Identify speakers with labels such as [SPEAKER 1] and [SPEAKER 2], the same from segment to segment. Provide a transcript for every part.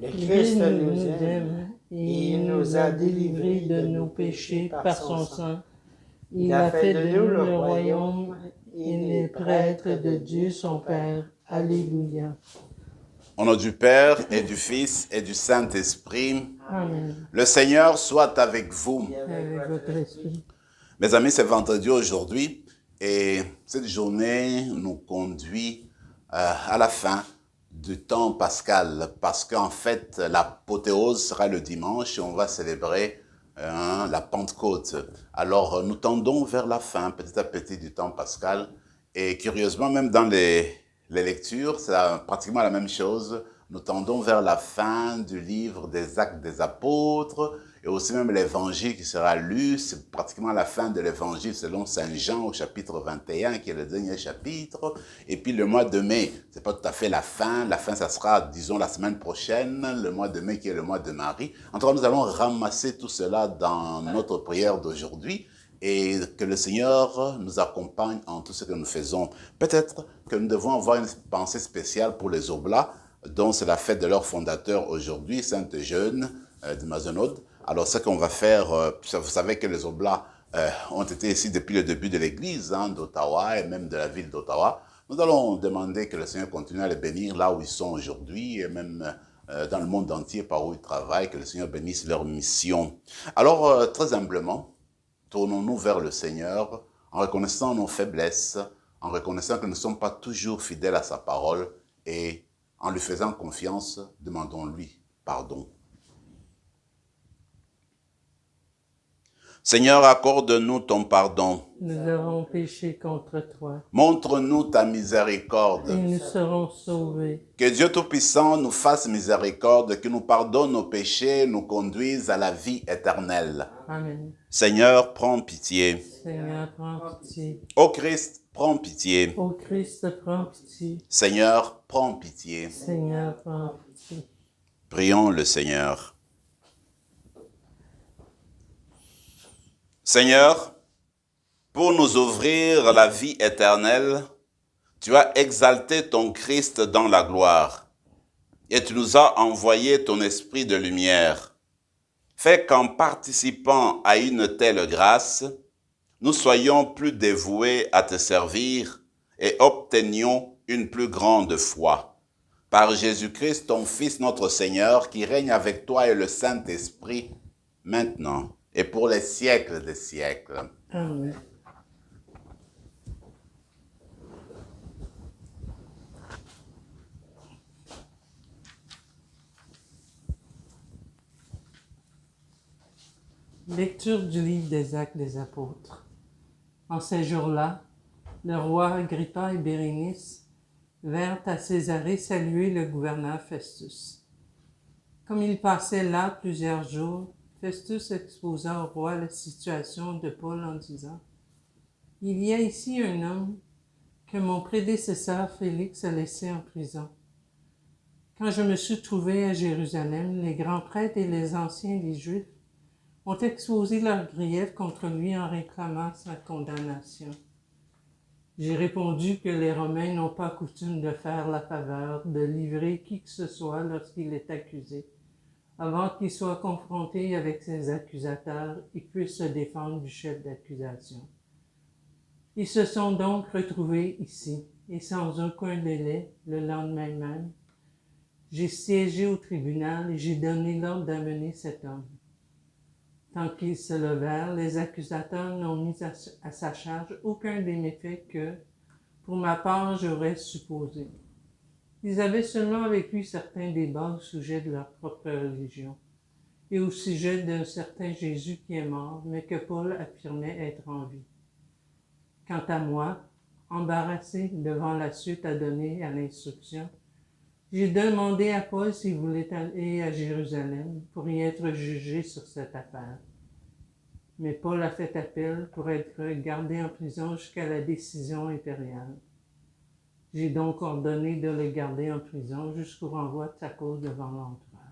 [SPEAKER 1] Le Christ nous aime et il nous a délivrés de nos péchés par son sang. Il a fait de nous le royaume et les prêtres de Dieu son Père. Alléluia.
[SPEAKER 2] Au nom du Père et du Fils et du Saint-Esprit,
[SPEAKER 1] Amen.
[SPEAKER 2] le Seigneur soit avec vous.
[SPEAKER 1] Avec votre esprit.
[SPEAKER 2] Mes amis, c'est vendredi aujourd'hui et cette journée nous conduit à la fin du temps pascal parce qu'en fait, l'apothéose sera le dimanche et on va célébrer la Pentecôte. Alors, nous tendons vers la fin, petit à petit, du temps pascal et curieusement, même dans les lectures, c'est pratiquement la même chose. Nous tendons vers la fin du livre des Actes des Apôtres et aussi même l'évangile qui sera lu. C'est pratiquement la fin de l'évangile selon Saint Jean au chapitre 21 qui est le dernier chapitre. Et puis le mois de mai, c'est pas tout à fait la fin. La fin, ça sera, disons, la semaine prochaine, le mois de mai qui est le mois de Marie. En tout cas, nous allons ramasser tout cela dans notre prière d'aujourd'hui. Et que le Seigneur nous accompagne en tout ce que nous faisons. Peut-être que nous devons avoir une pensée spéciale pour les Oblats, dont c'est la fête de leur fondateur aujourd'hui, Sainte Jeune de Mazenod. Alors ce qu'on va faire, vous savez que les Oblats ont été ici depuis le début de l'église d'Ottawa et même de la ville d'Ottawa. Nous allons demander que le Seigneur continue à les bénir là où ils sont aujourd'hui et même dans le monde entier par où ils travaillent, que le Seigneur bénisse leur mission. Alors très humblement, tournons-nous vers le Seigneur en reconnaissant nos faiblesses, en reconnaissant que nous ne sommes pas toujours fidèles à sa parole et en lui faisant confiance, demandons-lui pardon. Seigneur, accorde-nous ton pardon.
[SPEAKER 1] Nous avons péché contre toi
[SPEAKER 2] Montre-nous ta miséricorde.
[SPEAKER 1] et nous serons sauvés.
[SPEAKER 2] Que Dieu Tout-Puissant nous fasse miséricorde, que nous pardonne nos péchés, nous conduise à la vie éternelle.
[SPEAKER 1] Amen.
[SPEAKER 2] Seigneur, prends pitié.
[SPEAKER 1] Seigneur, prends pitié.
[SPEAKER 2] Ô Christ, prends pitié.
[SPEAKER 1] Ô Christ, prends pitié.
[SPEAKER 2] Seigneur, prends pitié.
[SPEAKER 1] Seigneur, prends pitié.
[SPEAKER 2] Prions le Seigneur. Seigneur, pour nous ouvrir la vie éternelle, tu as exalté ton Christ dans la gloire et tu nous as envoyé ton esprit de lumière. Fais qu'en participant à une telle grâce, nous soyons plus dévoués à te servir et obtenions une plus grande foi. Par Jésus-Christ, ton Fils, notre Seigneur, qui règne avec toi et le Saint-Esprit, maintenant et pour les siècles des siècles.
[SPEAKER 1] Amen. Lecture du livre des Actes des Apôtres. En ces jours-là, le roi Agrippa et Bérénice vinrent à Césarée saluer le gouverneur Festus. Comme ils passaient là plusieurs jours, Festus exposa au roi la situation de Paul en disant « Il y a ici un homme que mon prédécesseur Félix a laissé en prison. Quand je me suis trouvé à Jérusalem, les grands prêtres et les anciens des Juifs ont exposé leurs griefs contre lui en réclamant sa condamnation. J'ai répondu que les Romains n'ont pas coutume de faire la faveur de livrer qui que ce soit lorsqu'il est accusé, avant qu'il soit confronté avec ses accusateurs et puisse se défendre du chef d'accusation. Ils se sont donc retrouvés ici, et sans aucun délai, le lendemain même, j'ai siégé au tribunal et j'ai donné l'ordre d'amener cet homme. Tant qu'ils se levèrent, les accusateurs n'ont mis à sa charge aucun des méfaits que, pour ma part, j'aurais supposé. Ils avaient seulement avec lui certains débats au sujet de leur propre religion et au sujet d'un certain Jésus qui est mort, mais que Paul affirmait être en vie. Quant à moi, embarrassé devant la suite à donner à l'instruction, j'ai demandé à Paul s'il voulait aller à Jérusalem pour y être jugé sur cette affaire. Mais Paul a fait appel pour être gardé en prison jusqu'à la décision impériale. J'ai donc ordonné de le garder en prison jusqu'au renvoi de sa cause devant l'empereur.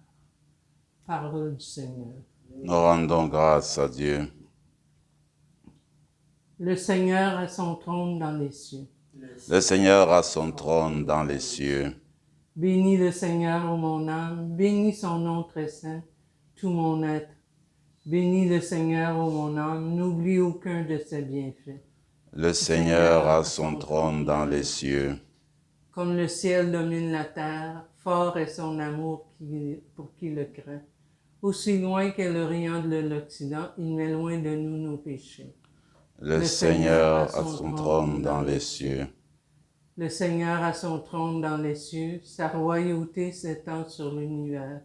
[SPEAKER 1] Parole du Seigneur.
[SPEAKER 2] Nous rendons grâce à Dieu.
[SPEAKER 1] Le Seigneur a son trône dans les cieux.
[SPEAKER 2] Le Seigneur a son trône dans les cieux.
[SPEAKER 1] Bénis le Seigneur, ô mon âme, bénis son nom très saint, tout mon être. Bénis le Seigneur, ô mon âme, n'oublie aucun de ses bienfaits.
[SPEAKER 2] Le Seigneur a son trône dans les cieux.
[SPEAKER 1] Comme le ciel domine la terre, fort est son amour pour qui le craint. Aussi loin qu'est l'Orient de l'Occident, il met loin de nous nos péchés.
[SPEAKER 2] Le Seigneur a son trône dans les cieux.
[SPEAKER 1] Le Seigneur a son trône dans les cieux, sa royauté s'étend sur l'univers.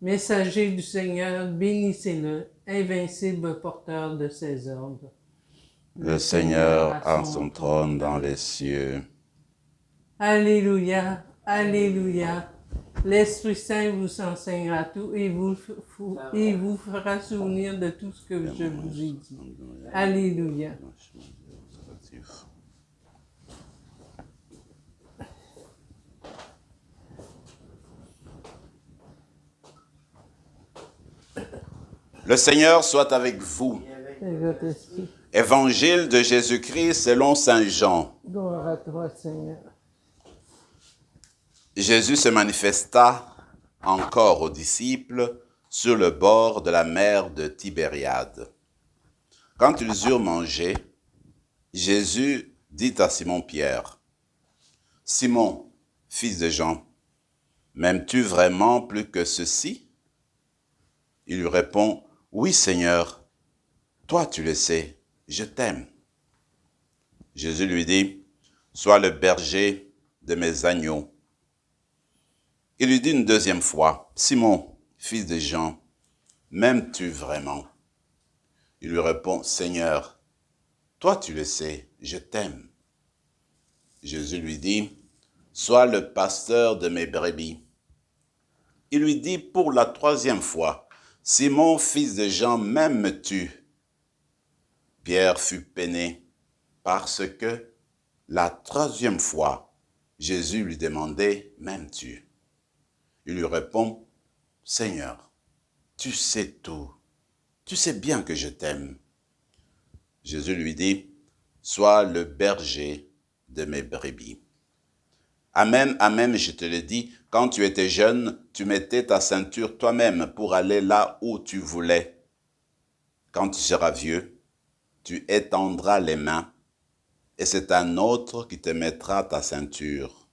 [SPEAKER 1] Messager du Seigneur, bénissez-le, invincible porteur de ses ordres.
[SPEAKER 2] Le Seigneur a son trône dans les cieux.
[SPEAKER 1] Alléluia, Alléluia. L'Esprit Saint vous enseignera tout et vous fera souvenir de tout ce que je vous ai dit. Alléluia.
[SPEAKER 2] Le Seigneur soit avec vous.
[SPEAKER 1] Et votre esprit.
[SPEAKER 2] Évangile de Jésus-Christ selon saint Jean.
[SPEAKER 1] Gloire à toi, Seigneur.
[SPEAKER 2] Jésus se manifesta encore aux disciples sur le bord de la mer de Tibériade. Quand ils eurent mangé, Jésus dit à Simon-Pierre, « Simon, fils de Jean, m'aimes-tu vraiment plus que ceci ?» Il lui répond, « Oui, Seigneur, toi tu le sais, je t'aime. » Jésus lui dit, « Sois le berger de mes agneaux. » Il lui dit une deuxième fois, « Simon, fils de Jean, m'aimes-tu vraiment ?» Il lui répond, « Seigneur, toi tu le sais, je t'aime. » Jésus lui dit, « Sois le pasteur de mes brebis. » Il lui dit pour la troisième fois, « Simon, fils de Jean, m'aimes-tu » Pierre fut peiné parce que la troisième fois, Jésus lui demandait, « M'aimes-tu » Il lui répond, « Seigneur, tu sais tout, tu sais bien que je t'aime. » Jésus lui dit, « Sois le berger de mes brebis. Amen, amen, je te le dis, quand tu étais jeune, tu mettais ta ceinture toi-même pour aller là où tu voulais. Quand tu seras vieux, tu étendras les mains, et c'est un autre qui te mettra ta ceinture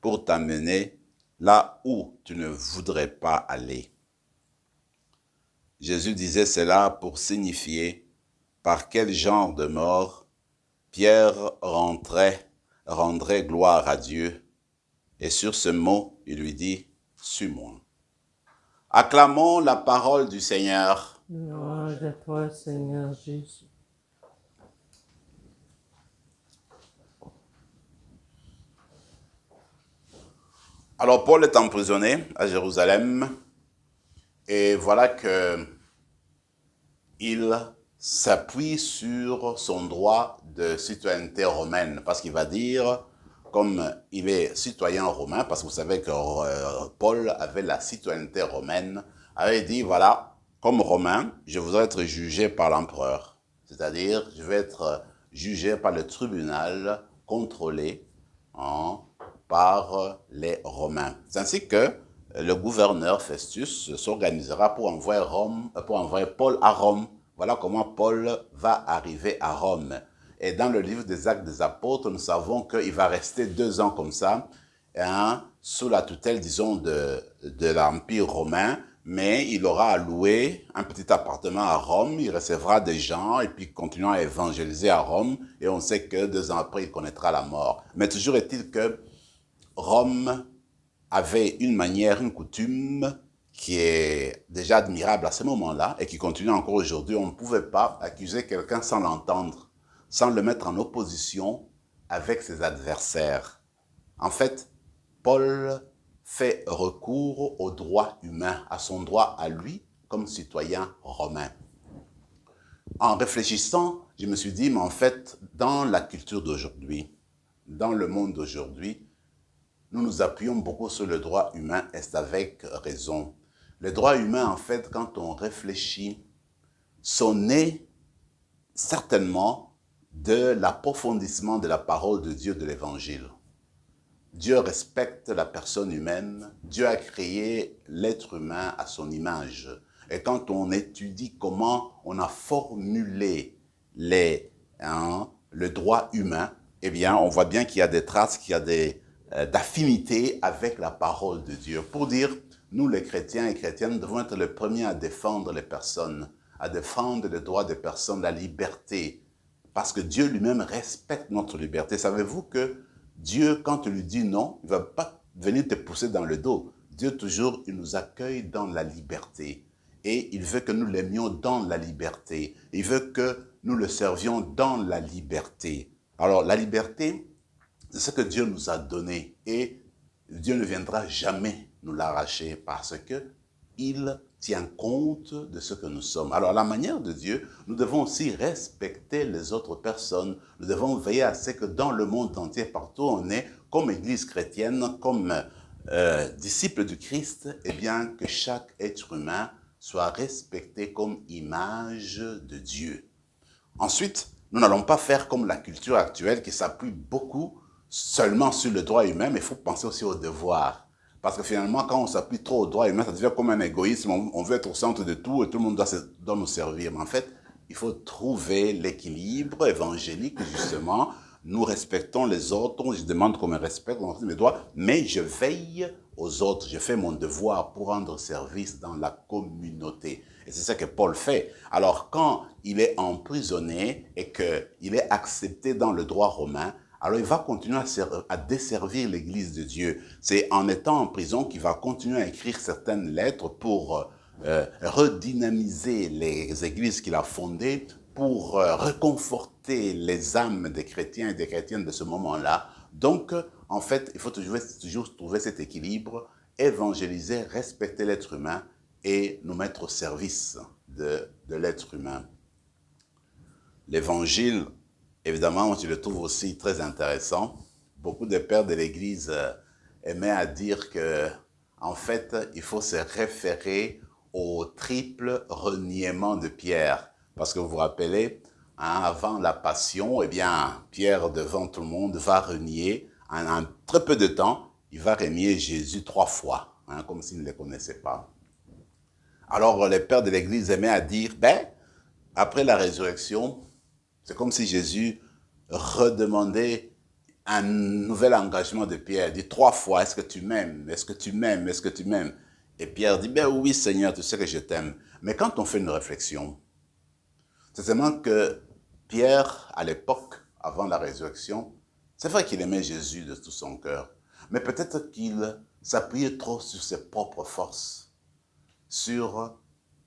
[SPEAKER 2] pour t'amener là où tu ne voudrais pas aller. » Jésus disait cela pour signifier par quel genre de mort Pierre rendrait gloire à Dieu. Et sur ce mot, il lui dit, « Suis-moi. » Acclamons la parole du Seigneur.
[SPEAKER 1] Louange à toi, Seigneur Jésus.
[SPEAKER 2] Alors, Paul est emprisonné à Jérusalem. Et voilà que il s'appuie sur son droit de citoyenneté romaine. Parce qu'il va dire, comme il est citoyen romain, parce que vous savez que Paul avait la citoyenneté romaine, avait dit, voilà, comme romain, je voudrais être jugé par l'empereur. C'est-à-dire, je vais être jugé par le tribunal contrôlé par les Romains. C'est ainsi que le gouverneur Festus s'organisera pour envoyer Paul à Rome. Voilà comment Paul va arriver à Rome. Et dans le livre des Actes des Apôtres, nous savons qu'il va rester 2 ans comme ça, sous la tutelle, disons, de l'Empire romain, mais il aura à louer un petit appartement à Rome, il recevra des gens, et puis continuant à évangéliser à Rome, et on sait que 2 ans après, il connaîtra la mort. Mais toujours est-il que Rome avait une manière, une coutume qui est déjà admirable à ce moment-là et qui continue encore aujourd'hui. On ne pouvait pas accuser quelqu'un sans l'entendre, sans le mettre en opposition avec ses adversaires. En fait, Paul fait recours au droit humain, à son droit à lui comme citoyen romain. En réfléchissant, je me suis dit, mais en fait, dans la culture d'aujourd'hui, dans le monde d'aujourd'hui, nous nous appuyons beaucoup sur le droit humain et c'est avec raison. Le droit humain, en fait, quand on réfléchit, sont nés certainement de l'approfondissement de la parole de Dieu de l'Évangile. Dieu respecte la personne humaine. Dieu a créé l'être humain à son image. Et quand on étudie comment on a formulé le droit humain, eh bien, on voit bien qu'il y a des traces, qu'il y a d'affinités avec la parole de Dieu. Pour dire, nous les chrétiens et chrétiennes devons être les premiers à défendre les personnes, à défendre les droits des personnes, la liberté, parce que Dieu lui-même respecte notre liberté. Savez-vous que Dieu, quand tu lui dis non, il ne va pas venir te pousser dans le dos. Dieu, toujours, il nous accueille dans la liberté. Et il veut que nous l'aimions dans la liberté. Il veut que nous le servions dans la liberté. Alors, la liberté, c'est ce que Dieu nous a donné. Et Dieu ne viendra jamais nous l'arracher parce que il tient compte de ce que nous sommes. Alors, à la manière de Dieu, nous devons aussi respecter les autres personnes. Nous devons veiller à ce que dans le monde entier, partout où on est, comme Église chrétienne, comme disciples du Christ, eh bien, que chaque être humain soit respecté comme image de Dieu. Ensuite, nous n'allons pas faire comme la culture actuelle qui s'appuie beaucoup seulement sur le droit humain, mais il faut penser aussi au devoir. Parce que finalement, quand on s'appuie trop au droit humain, ça devient comme un égoïsme. On veut être au centre de tout et tout le monde doit nous servir. Mais en fait, il faut trouver l'équilibre évangélique, justement. Nous respectons les autres, je demande qu'on me respecte, on respecte mes droits, mais je veille aux autres, je fais mon devoir pour rendre service dans la communauté. Et c'est ça que Paul fait. Alors, quand il est emprisonné et qu'il est accepté dans le droit romain, alors il va continuer à desservir l'Église de Dieu. C'est en étant en prison qu'il va continuer à écrire certaines lettres pour redynamiser les églises qu'il a fondées, pour réconforter les âmes des chrétiens et des chrétiennes de ce moment-là. Donc, en fait, il faut toujours trouver cet équilibre, évangéliser, respecter l'être humain et nous mettre au service de l'être humain. L'évangile, évidemment, je le trouve aussi très intéressant. Beaucoup de pères de l'Église aimaient à dire que, en fait, il faut se référer au triple reniement de Pierre. Parce que vous vous rappelez, avant la passion, eh bien, Pierre, devant tout le monde, va renier. En très peu de temps, il va renier Jésus 3 fois, comme s'il ne le connaissait pas. Alors, les pères de l'Église aimaient à dire, après la résurrection, c'est comme si Jésus redemandait un nouvel engagement de Pierre. Il dit 3 fois, est-ce que tu m'aimes? Est-ce que tu m'aimes? Est-ce que tu m'aimes? Et Pierre dit, oui Seigneur, tu sais que je t'aime. Mais quand on fait une réflexion, c'est seulement que Pierre, à l'époque, avant la résurrection, c'est vrai qu'il aimait Jésus de tout son cœur, mais peut-être qu'il s'appuyait trop sur ses propres forces, sur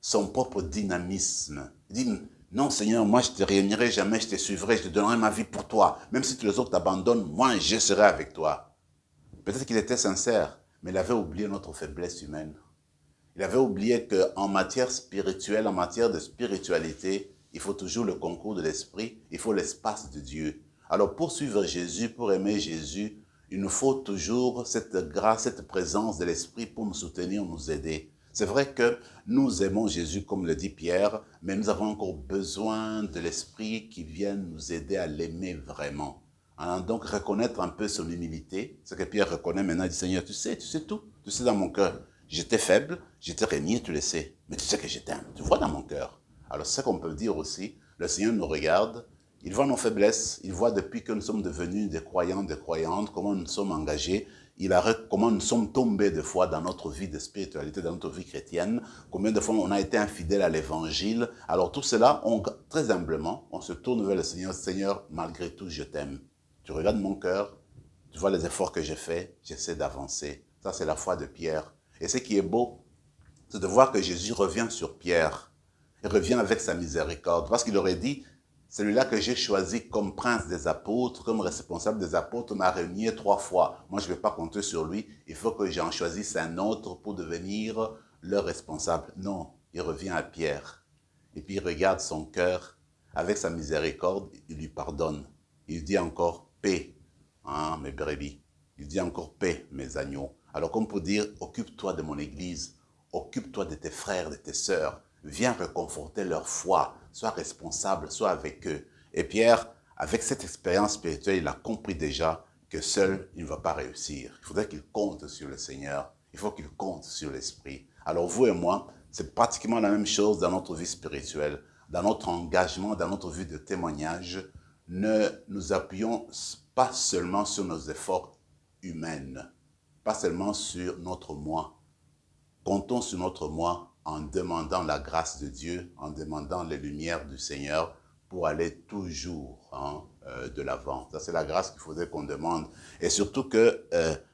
[SPEAKER 2] son propre dynamisme. Il dit, non Seigneur, moi je ne te réunirai jamais, je te suivrai, je te donnerai ma vie pour toi. Même si tous les autres t'abandonnent, moi je serai avec toi. Peut-être qu'il était sincère, mais il avait oublié notre faiblesse humaine. Il avait oublié qu'en matière spirituelle, en matière de spiritualité, il faut toujours le concours de l'esprit, il faut l'espace de Dieu. Alors pour suivre Jésus, pour aimer Jésus, il nous faut toujours cette grâce, cette présence de l'esprit pour nous soutenir, nous aider. C'est vrai que nous aimons Jésus, comme le dit Pierre, mais nous avons encore besoin de l'esprit qui vienne nous aider à l'aimer vraiment. Donc reconnaître un peu son humilité, ce que Pierre reconnaît maintenant, il dit Seigneur, tu sais tout, tu sais dans mon cœur. J'étais faible, j'étais renié, tu le sais, mais tu sais que je t'aime, tu vois dans mon cœur. Alors c'est ça qu'on peut dire aussi, le Seigneur nous regarde, il voit nos faiblesses, il voit depuis que nous sommes devenus des croyants, des croyantes, comment nous sommes engagés, il arrête comment nous sommes tombés des fois dans notre vie de spiritualité, dans notre vie chrétienne, combien de fois on a été infidèles à l'évangile. Alors tout cela, très humblement, on se tourne vers le Seigneur, Seigneur, malgré tout, je t'aime. Tu regardes mon cœur, tu vois les efforts que j'ai faits, j'essaie d'avancer. Ça, c'est la foi de Pierre. Et ce qui est beau, c'est de voir que Jésus revient sur Pierre. Il revient avec sa miséricorde. Parce qu'il aurait dit, celui-là que j'ai choisi comme prince des apôtres, comme responsable des apôtres, m'a renié 3 fois. Moi, je ne vais pas compter sur lui. Il faut que j'en choisisse un autre pour devenir le responsable. Non, il revient à Pierre. Et puis il regarde son cœur. Avec sa miséricorde, il lui pardonne. Il dit encore, paix, mes brebis. Il dit encore, paix, mes agneaux. Alors comme pour dire, occupe-toi de mon église, occupe-toi de tes frères, de tes sœurs, viens réconforter leur foi, sois responsable, sois avec eux. Et Pierre, avec cette expérience spirituelle, il a compris déjà que seul, il ne va pas réussir. Il faudrait qu'il compte sur le Seigneur. Il faut qu'il compte sur l'Esprit. Alors vous et moi, c'est pratiquement la même chose dans notre vie spirituelle, dans notre engagement, dans notre vie de témoignage. Ne nous appuyons pas seulement sur nos efforts humains, pas seulement sur notre moi. Comptons sur notre moi en demandant la grâce de Dieu, en demandant les lumières du Seigneur pour aller toujours de l'avant. Ça, c'est la grâce qu'il faudrait qu'on demande. Et surtout que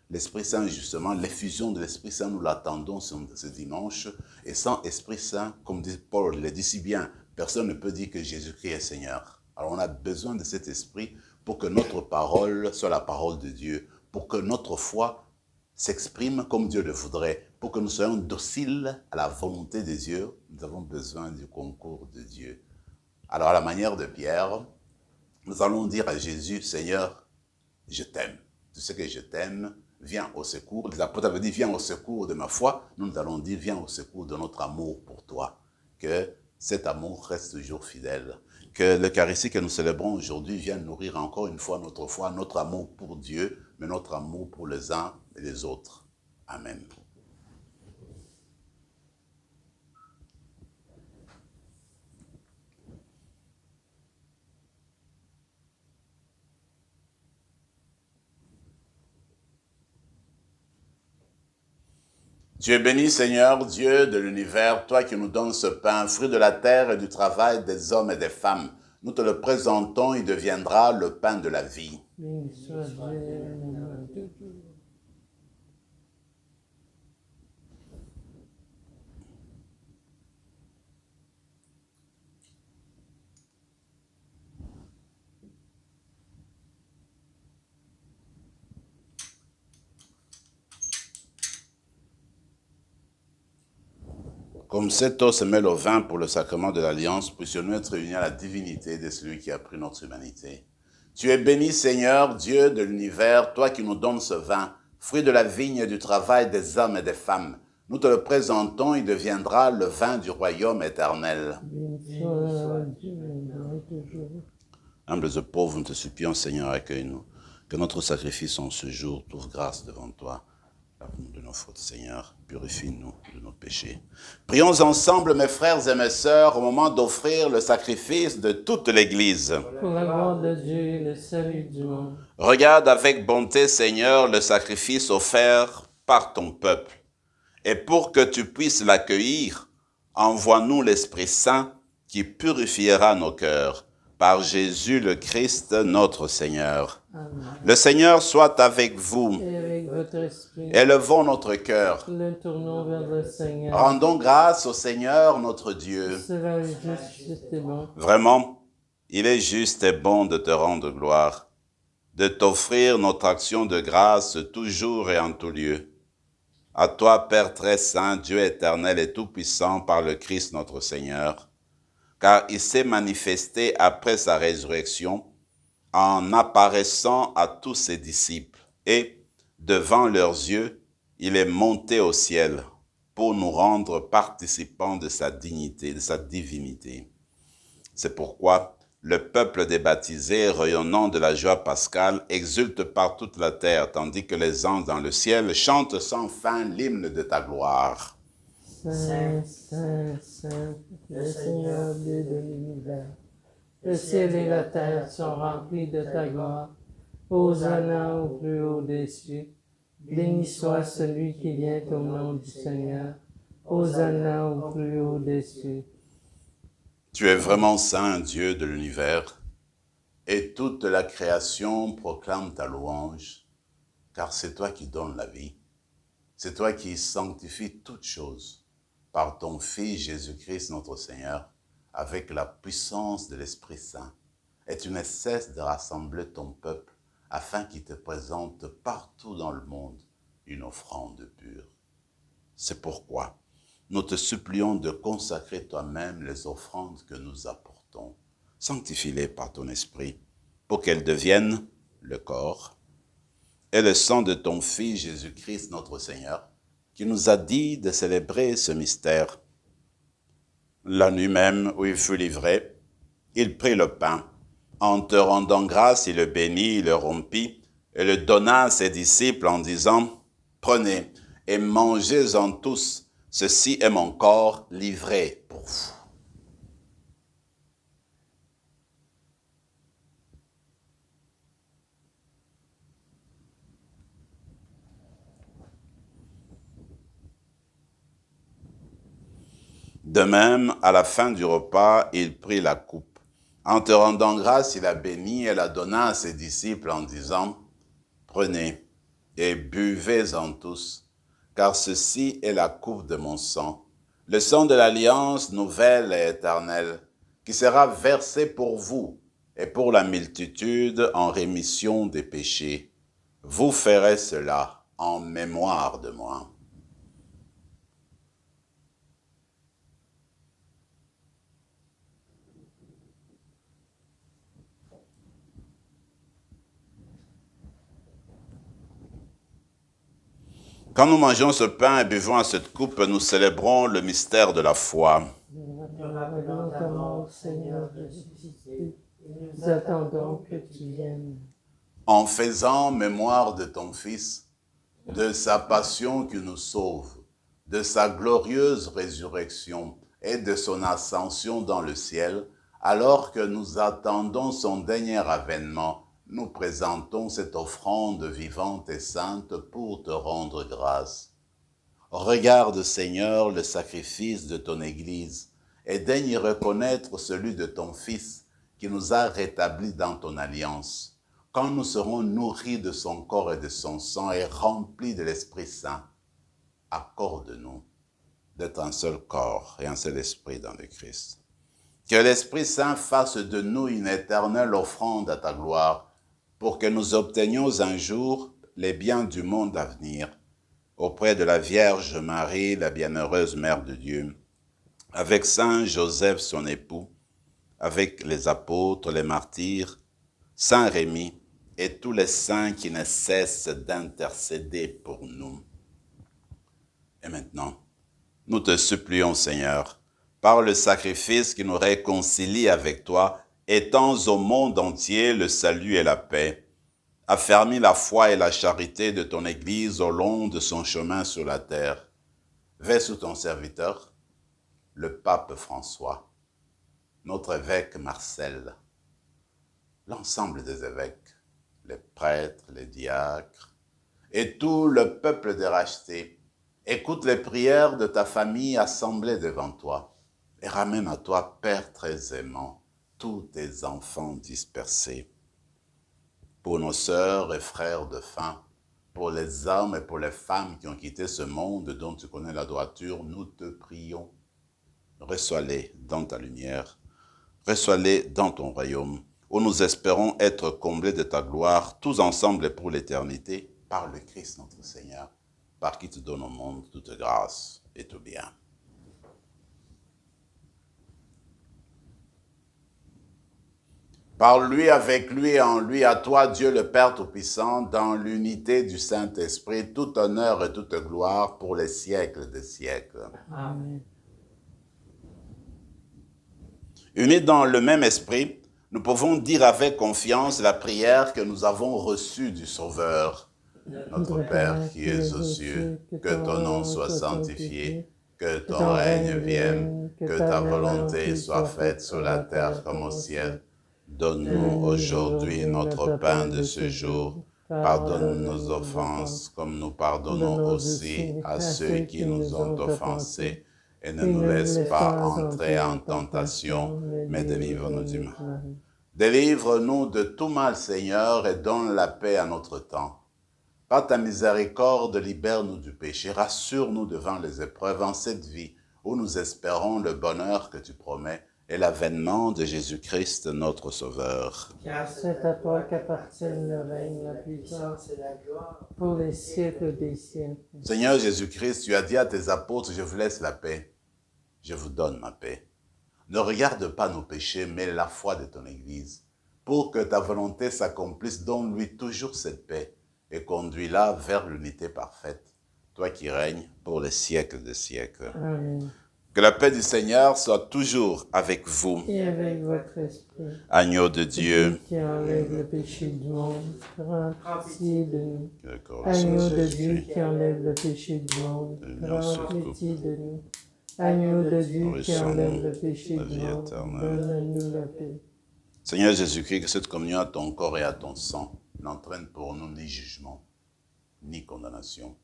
[SPEAKER 2] l'Esprit Saint, justement, l'effusion de l'Esprit Saint, nous l'attendons ce dimanche. Et sans Esprit Saint, comme dit Paul le dit si bien, personne ne peut dire que Jésus-Christ est Seigneur. Alors on a besoin de cet Esprit pour que notre parole soit la parole de Dieu, pour que notre foi s'exprime comme Dieu le voudrait, pour que nous soyons dociles à la volonté de Dieu. Nous avons besoin du concours de Dieu. Alors à la manière de Pierre, nous allons dire à Jésus, Seigneur, je t'aime. Tu sais que je t'aime, viens au secours. Les apôtres avaient dit, viens au secours de ma foi. Nous allons dire, viens au secours de notre amour pour toi. Que cet amour reste toujours fidèle. Que l'Eucharistie que nous célébrons aujourd'hui vienne nourrir encore une fois notre foi, notre amour pour Dieu, mais notre amour pour les uns et les autres. Amen. Tu es béni, Seigneur, Dieu de l'univers, toi qui nous donnes ce pain, fruit de la terre et du travail des hommes et des femmes. Nous te le présentons, il deviendra le pain de la vie.
[SPEAKER 1] Béni soit Dieu, toujours.
[SPEAKER 2] Comme cette eau se mêle au vin pour le sacrement de l'Alliance, puissions-nous être réunis à la divinité de celui qui a pris notre humanité. Tu es béni, Seigneur, Dieu de l'univers, toi qui nous donnes ce vin, fruit de la vigne et du travail des hommes et des femmes. Nous te le présentons, il deviendra le vin du royaume éternel.
[SPEAKER 1] Béni soit Dieu, toujours.
[SPEAKER 2] Humbles et pauvres, nous te supplions, Seigneur, accueille-nous. Que notre sacrifice en ce jour trouve grâce devant toi. Lave-nous de nos fautes, Seigneur. Purifie-nous de nos péchés. Prions ensemble, mes frères et mes sœurs, au moment d'offrir le sacrifice de toute l'Église.
[SPEAKER 1] Pour la gloire de Dieu et le salut du monde.
[SPEAKER 2] Regarde avec bonté, Seigneur, le sacrifice offert par ton peuple. Et pour que tu puisses l'accueillir, envoie-nous l'Esprit Saint qui purifiera nos cœurs. Par Jésus le Christ, notre Seigneur.
[SPEAKER 1] Amen.
[SPEAKER 2] Le Seigneur soit avec vous.
[SPEAKER 1] Et avec votre esprit,
[SPEAKER 2] Élevons notre cœur.
[SPEAKER 1] le tournons vers le Seigneur.
[SPEAKER 2] Rendons grâce au Seigneur notre Dieu.
[SPEAKER 1] Cela est juste et bon.
[SPEAKER 2] Vraiment, il est juste et bon de te rendre gloire, de t'offrir notre action de grâce toujours et en tout lieu. À toi, Père très saint, Dieu éternel et tout-puissant par le Christ notre Seigneur, car il s'est manifesté après sa résurrection en apparaissant à tous ses disciples et, devant leurs yeux, il est monté au ciel pour nous rendre participants de sa dignité, de sa divinité. C'est pourquoi le peuple des baptisés, rayonnant de la joie pascale, exulte par toute la terre, tandis que les anges dans le ciel chantent sans fin l'hymne de ta gloire.
[SPEAKER 1] Saint, Saint, Saint, le Seigneur Dieu de l'univers. Le ciel et la terre sont remplis de ta gloire. Hosanna au plus haut des cieux. Béni soit celui qui vient au nom du Seigneur. Hosanna au plus haut des cieux.
[SPEAKER 2] Tu es vraiment saint, Dieu de l'univers, et toute la création proclame ta louange, car c'est toi qui donnes la vie. C'est toi qui sanctifies toutes choses par ton Fils Jésus-Christ notre Seigneur, avec la puissance de l'Esprit Saint. Et tu ne cesses de rassembler ton peuple afin qu'il te présente partout dans le monde une offrande pure. C'est pourquoi nous te supplions de consacrer toi-même les offrandes que nous apportons. Sanctifie-les par ton esprit, pour qu'elles deviennent le corps et le sang de ton Fils Jésus-Christ notre Seigneur, qui nous a dit de célébrer ce mystère. La nuit même où il fut livré, il prit le pain. En te rendant grâce, il le bénit, il le rompit, et le donna à ses disciples en disant, « Prenez et mangez-en tous, ceci est mon corps livré pour vous. » De même, à la fin du repas, il prit la coupe. En te rendant grâce, il la bénit et la donna à ses disciples en disant, « Prenez et buvez-en tous, car ceci est la coupe de mon sang, le sang de l'alliance nouvelle et éternelle, qui sera versé pour vous et pour la multitude en rémission des péchés. Vous ferez cela en mémoire de moi. » Quand nous mangeons ce pain et buvons à cette coupe, nous célébrons le mystère de la foi.
[SPEAKER 1] Nous rappelons ta mort, Seigneur, ressuscité, et nous attendons que tu viennes.
[SPEAKER 2] En faisant mémoire de ton Fils, de sa passion qui nous sauve, de sa glorieuse résurrection et de son ascension dans le ciel, alors que nous attendons son dernier avènement, nous présentons cette offrande vivante et sainte pour te rendre grâce. Regarde, Seigneur, le sacrifice de ton Église et daigne y reconnaître celui de ton Fils qui nous a rétablis dans ton alliance. Quand nous serons nourris de son corps et de son sang et remplis de l'Esprit Saint, accorde-nous d'être un seul corps et un seul esprit dans le Christ. Que l'Esprit Saint fasse de nous une éternelle offrande à ta gloire, pour que nous obtenions un jour les biens du monde à venir, auprès de la Vierge Marie, la bienheureuse Mère de Dieu, avec Saint Joseph son époux, avec les apôtres, les martyrs, Saint Rémy et tous les saints qui ne cessent d'intercéder pour nous. Et maintenant, nous te supplions, Seigneur, par le sacrifice qui nous réconcilie avec toi, étends au monde entier le salut et la paix. Affermis la foi et la charité de ton Église au long de son chemin sur la terre. Veille sur ton serviteur, le pape François, notre évêque Marcel, l'ensemble des évêques, les prêtres, les diacres, et tout le peuple des rachetés. Écoute les prières de ta famille assemblée devant toi, et ramène à toi, Père très aimant, tous tes enfants dispersés. Pour nos sœurs et frères de faim, pour les hommes et pour les femmes qui ont quitté ce monde dont tu connais la droiture, nous te prions. Reçois-les dans ta lumière, reçois-les dans ton royaume, où nous espérons être comblés de ta gloire, tous ensemble et pour l'éternité, par le Christ notre Seigneur, par qui tu donnes au monde toute grâce et tout bien. Par lui, avec lui et en lui, à toi, Dieu le Père Tout-Puissant, dans l'unité du Saint-Esprit, tout honneur et toute gloire pour les siècles des siècles.
[SPEAKER 1] Amen.
[SPEAKER 2] Unis dans le même esprit, nous pouvons dire avec confiance la prière que nous avons reçue du Sauveur. Notre Père qui es aux cieux, que ton nom soit sanctifié, que ton règne vienne, que ta volonté soit faite sur la terre comme au ciel. Donne-nous aujourd'hui notre pain de ce jour. Pardonne nos offenses comme nous pardonnons aussi à ceux qui nous ont offensés. Et ne nous laisse pas entrer en tentation, mais délivre-nous du mal. Délivre-nous de tout mal, Seigneur, et donne la paix à notre temps. Par ta miséricorde, libère-nous du péché, rassure-nous devant les épreuves en cette vie où nous espérons le bonheur que tu promets et l'avènement de Jésus-Christ, notre Sauveur.
[SPEAKER 1] Car c'est à toi qu'appartiennent le règne, la puissance et la gloire pour les siècles des siècles.
[SPEAKER 2] Seigneur Jésus-Christ, tu as dit à tes apôtres, je vous laisse la paix, je vous donne ma paix. Ne regarde pas nos péchés, mais la foi de ton Église, pour que ta volonté s'accomplisse, donne-lui toujours cette paix et conduis-la vers l'unité parfaite, toi qui règnes pour les siècles des siècles.
[SPEAKER 1] Amen.
[SPEAKER 2] Que la paix du Seigneur soit toujours avec vous.
[SPEAKER 1] Et avec votre esprit.
[SPEAKER 2] Agneau de Dieu.
[SPEAKER 1] Qui enlève le péché du monde, prends pitié de nous.
[SPEAKER 2] Que le corps de
[SPEAKER 1] Agneau de
[SPEAKER 2] Jésus-Christ.
[SPEAKER 1] Dieu qui enlève le péché du monde,
[SPEAKER 2] Seigneur,
[SPEAKER 1] prends
[SPEAKER 2] secours.
[SPEAKER 1] pitié de nous. Agneau de Dieu qui
[SPEAKER 2] Nourrissons-nous
[SPEAKER 1] enlève le péché
[SPEAKER 2] la
[SPEAKER 1] du
[SPEAKER 2] vie
[SPEAKER 1] monde,
[SPEAKER 2] éternelle.
[SPEAKER 1] donne-nous la paix.
[SPEAKER 2] Seigneur Jésus-Christ, que cette communion à ton corps et à ton sang n'entraîne pour nous ni jugement, ni condamnation,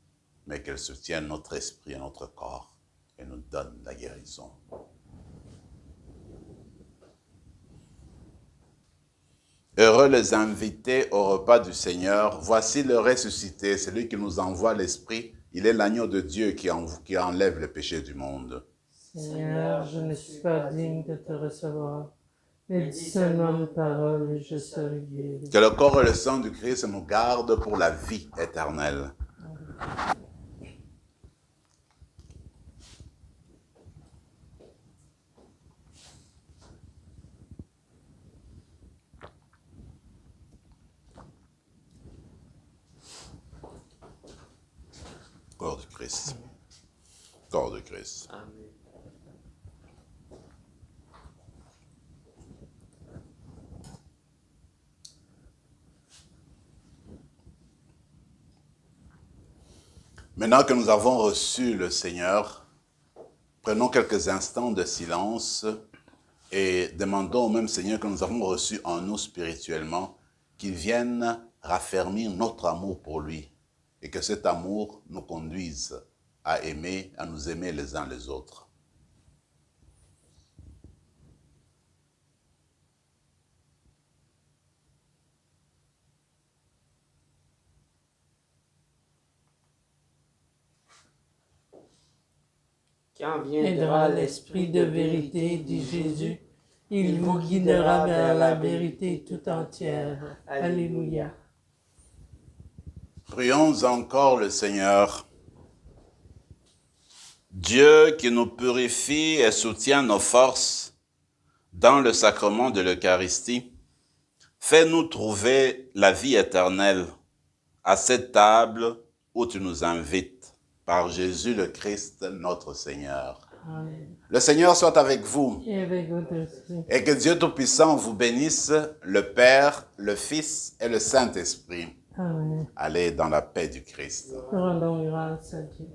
[SPEAKER 2] mais qu'elle soutienne notre esprit et notre corps et nous donne la guérison. Heureux les invités au repas du Seigneur. Voici le ressuscité, celui qui nous envoie l'Esprit. Il est l'agneau de Dieu qui enlève le péché du monde.
[SPEAKER 1] Seigneur, je ne suis pas digne de te recevoir, mais dis seulement une parole et je serai guéri.
[SPEAKER 2] Que le corps et le sang du Christ nous gardent pour la vie éternelle. Corps du Christ. Corps de Christ.
[SPEAKER 3] Amen.
[SPEAKER 2] Maintenant que nous avons reçu le Seigneur, prenons quelques instants de silence et demandons au même Seigneur que nous avons reçu en nous spirituellement, qu'il vienne raffermir notre amour pour lui et que cet amour nous conduise à nous aimer les uns les autres.
[SPEAKER 3] Quand
[SPEAKER 1] Viendra
[SPEAKER 3] viendra
[SPEAKER 1] l'Esprit de vérité, dit Jésus, il vous guidera vers la vérité tout entière. Alléluia.
[SPEAKER 2] Prions encore le Seigneur. Dieu qui nous purifie et soutient nos forces dans le sacrement de l'Eucharistie, fais-nous trouver la vie éternelle à cette table où tu nous invites, par Jésus le Christ, notre Seigneur.
[SPEAKER 1] Amen.
[SPEAKER 2] Le Seigneur soit avec vous
[SPEAKER 1] Et avec votre esprit.
[SPEAKER 2] et que Dieu Tout-Puissant vous bénisse, le Père, le Fils et le Saint-Esprit.
[SPEAKER 1] Amen.
[SPEAKER 2] Allez dans la paix du Christ.
[SPEAKER 1] Rendons grâce à Dieu.